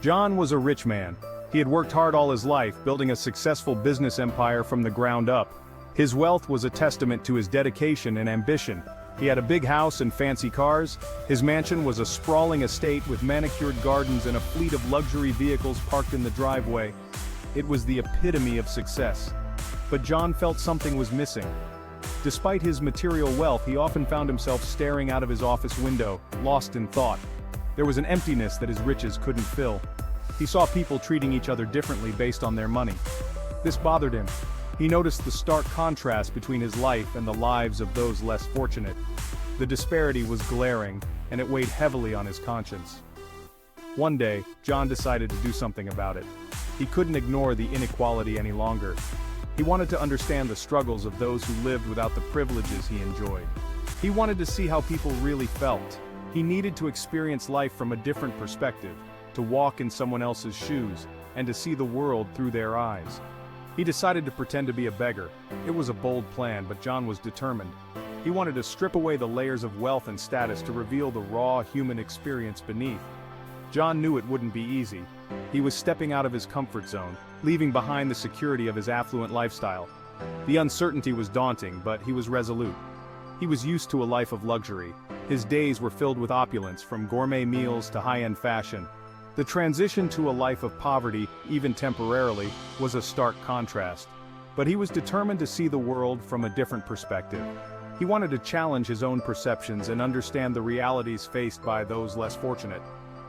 John was a rich man. He had worked hard all his life, building a successful business empire from the ground up. His wealth was a testament to his dedication and ambition. He had a big house and fancy cars. His mansion was a sprawling estate with manicured gardens and a fleet of luxury vehicles parked in the driveway. It was the epitome of success. But John felt something was missing. Despite his material wealth, he often found himself staring out of his office window, lost in thought. There was an emptiness that his riches couldn't fill. He saw people treating each other differently based on their money. This bothered him. He noticed the stark contrast between his life and the lives of those less fortunate. The disparity was glaring, and it weighed heavily on his conscience. One day, John decided to do something about it. He couldn't ignore the inequality any longer. He wanted to understand the struggles of those who lived without the privileges he enjoyed. He wanted to see how people really felt. He needed to experience life from a different perspective, to walk in someone else's shoes, and to see the world through their eyes. He decided to pretend to be a beggar. It was a bold plan, but John was determined. He wanted to strip away the layers of wealth and status to reveal the raw human experience beneath. John knew it wouldn't be easy. He was stepping out of his comfort zone, leaving behind the security of his affluent lifestyle. The uncertainty was daunting, but he was resolute. He was used to a life of luxury. His days were filled with opulence, from gourmet meals to high-end fashion. The transition to a life of poverty, even temporarily, was a stark contrast. But he was determined to see the world from a different perspective. He wanted to challenge his own perceptions and understand the realities faced by those less fortunate.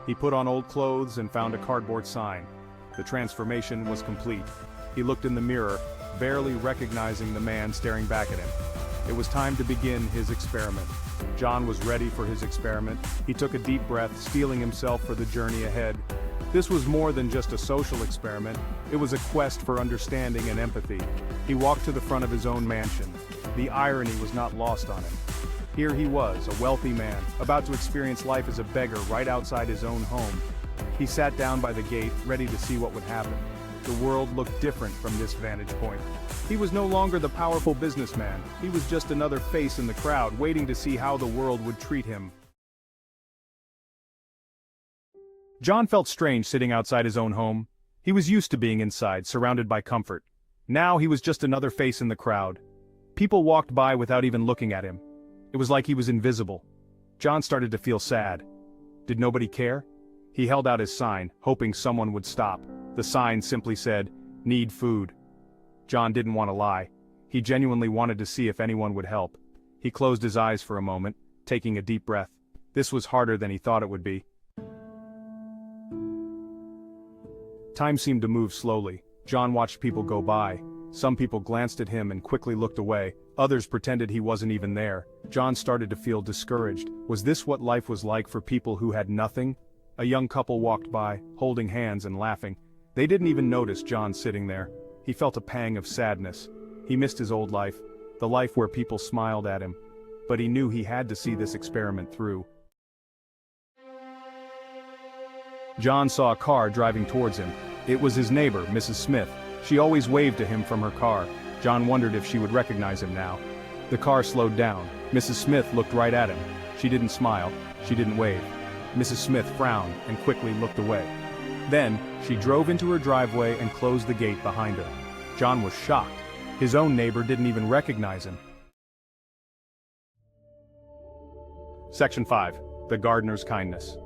He put on old clothes and found a cardboard sign. The transformation was complete. He looked in the mirror, barely recognizing the man staring back at him. It was time to begin his experiment. John was ready for his experiment. He took a deep breath, steeling himself for the journey ahead. This was more than just a social experiment. It was a quest for understanding and empathy. He walked to the front of his own mansion. The irony was not lost on him. Here he was, a wealthy man, about to experience life as a beggar right outside his own home. He sat down by the gate, ready to see what would happen. The world looked different from this vantage point. He was no longer the powerful businessman. He was just another face in the crowd, waiting to see how the world would treat him. John felt strange sitting outside his own home. He was used to being inside, surrounded by comfort. Now he was just another face in the crowd. People walked by without even looking at him. It was like he was invisible. John started to feel sad. Did nobody care? He held out his sign, hoping someone would stop. The sign simply said, "Need food." John didn't want to lie. He genuinely wanted to see if anyone would help. He closed his eyes for a moment, taking a deep breath. This was harder than he thought it would be. Time seemed to move slowly. John watched people go by. Some people glanced at him and quickly looked away. Others pretended he wasn't even there. John started to feel discouraged. Was this what life was like for people who had nothing? A young couple walked by, holding hands and laughing. They didn't even notice John sitting there. He felt a pang of sadness. He missed his old life, the life where people smiled at him. But he knew he had to see this experiment through. John saw a car driving towards him. It was his neighbor, Mrs. Smith. She always waved to him from her car. John wondered if she would recognize him now. The car slowed down. Mrs. Smith looked right at him. She didn't smile. She didn't wave. Mrs. Smith frowned and quickly looked away. Then, she drove into her driveway and closed the gate behind her. John was shocked. His own neighbor didn't even recognize him. Section 5. The Gardener's Kindness.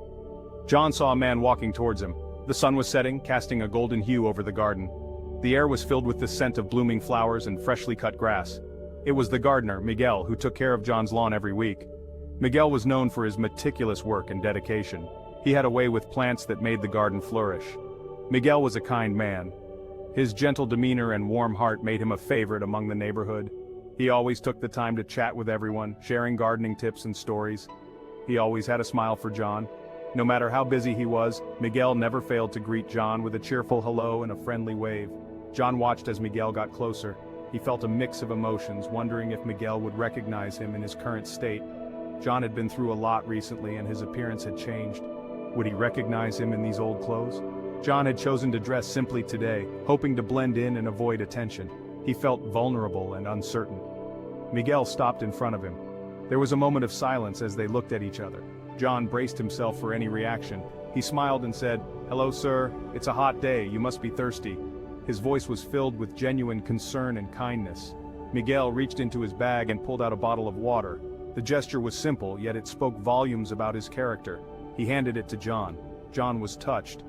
John saw a man walking towards him. The sun was setting, casting a golden hue over the garden. The air was filled with the scent of blooming flowers and freshly cut grass. It was the gardener, Miguel, who took care of John's lawn every week. Miguel was known for his meticulous work and dedication. He had a way with plants that made the garden flourish. Miguel was a kind man. His gentle demeanor and warm heart made him a favorite among the neighborhood. He always took the time to chat with everyone, sharing gardening tips and stories. He always had a smile for John. No matter how busy he was, Miguel never failed to greet John with a cheerful hello and a friendly wave. John watched as Miguel got closer. He felt a mix of emotions, wondering if Miguel would recognize him in his current state. John had been through a lot recently and his appearance had changed. Would he recognize him in these old clothes? John had chosen to dress simply today, hoping to blend in and avoid attention. He felt vulnerable and uncertain. Miguel stopped in front of him. There was a moment of silence as they looked at each other. John braced himself for any reaction. He smiled and said, "Hello, sir. It's a hot day. You must be thirsty." His voice was filled with genuine concern and kindness. Miguel reached into his bag and pulled out a bottle of water. The gesture was simple, yet it spoke volumes about his character. He handed it to John. John was touched.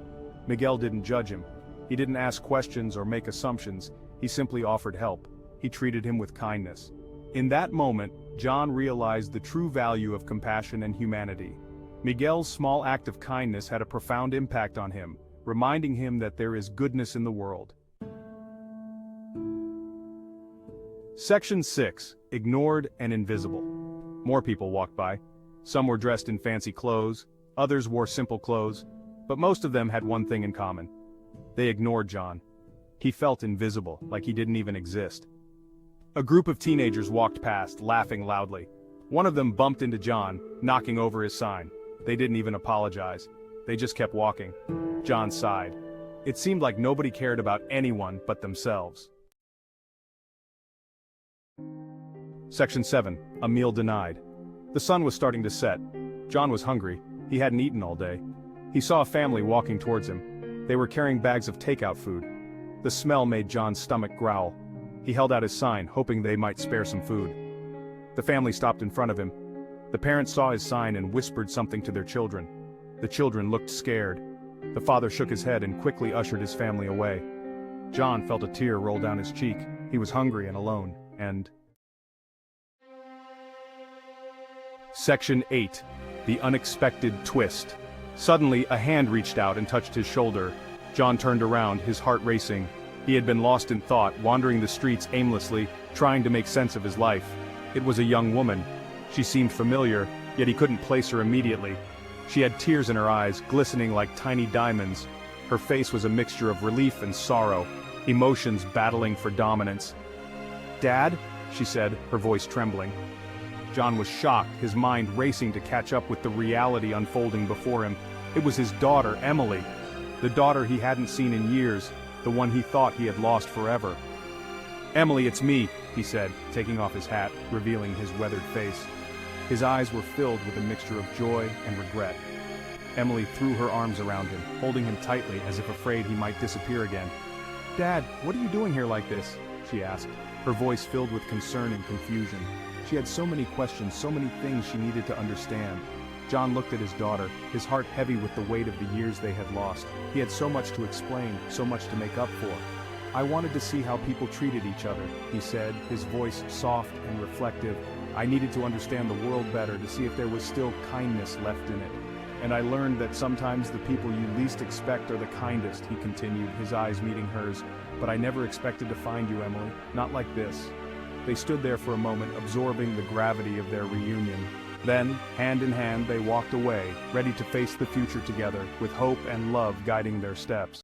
Miguel didn't judge him. He didn't ask questions or make assumptions. He simply offered help. He treated him with kindness. In that moment, John realized the true value of compassion and humanity. Miguel's small act of kindness had a profound impact on him, reminding him that there is goodness in the world. Section 6. Ignored and invisible. More people walked by. Some were dressed in fancy clothes, others wore simple clothes, but most of them had one thing in common. They ignored John. He felt invisible, like he didn't even exist. A group of teenagers walked past, laughing loudly. One of them bumped into John, knocking over his sign. They didn't even apologize. They just kept walking. John sighed. It seemed like nobody cared about anyone but themselves. Section 7. A meal denied. The sun was starting to set. John was hungry. He hadn't eaten all day. He saw a family walking towards him. They were carrying bags of takeout food. The smell made John's stomach growl. He held out his sign, hoping they might spare some food. The family stopped in front of him. The parents saw his sign and whispered something to their children. The children looked scared. The father shook his head and quickly ushered his family away. John felt a tear roll down his cheek. He was hungry and alone, and... Section 8. The unexpected twist. Suddenly, a hand reached out and touched his shoulder. John turned around, his heart racing. He had been lost in thought, wandering the streets aimlessly, trying to make sense of his life. It was a young woman. She seemed familiar, yet he couldn't place her immediately. She had tears in her eyes, glistening like tiny diamonds. Her face was a mixture of relief and sorrow, emotions battling for dominance. "Dad?" she said, her voice trembling. John was shocked, his mind racing to catch up with the reality unfolding before him. It was his daughter, Emily. The daughter he hadn't seen in years, the one he thought he had lost forever. "Emily, it's me," he said, taking off his hat, revealing his weathered face. His eyes were filled with a mixture of joy and regret. Emily threw her arms around him, holding him tightly as if afraid he might disappear again. "Dad, what are you doing here like this?" she asked, her voice filled with concern and confusion. She had so many questions, so many things she needed to understand. John looked at his daughter, his heart heavy with the weight of the years they had lost. He had so much to explain, so much to make up for. "I wanted to see how people treated each other," he said, his voice soft and reflective. "I needed to understand the world better, to see if there was still kindness left in it. And I learned that sometimes the people you least expect are the kindest," he continued, his eyes meeting hers. "But I never expected to find you, Emily, not like this." They stood there for a moment, absorbing the gravity of their reunion. Then, hand in hand, they walked away, ready to face the future together, with hope and love guiding their steps.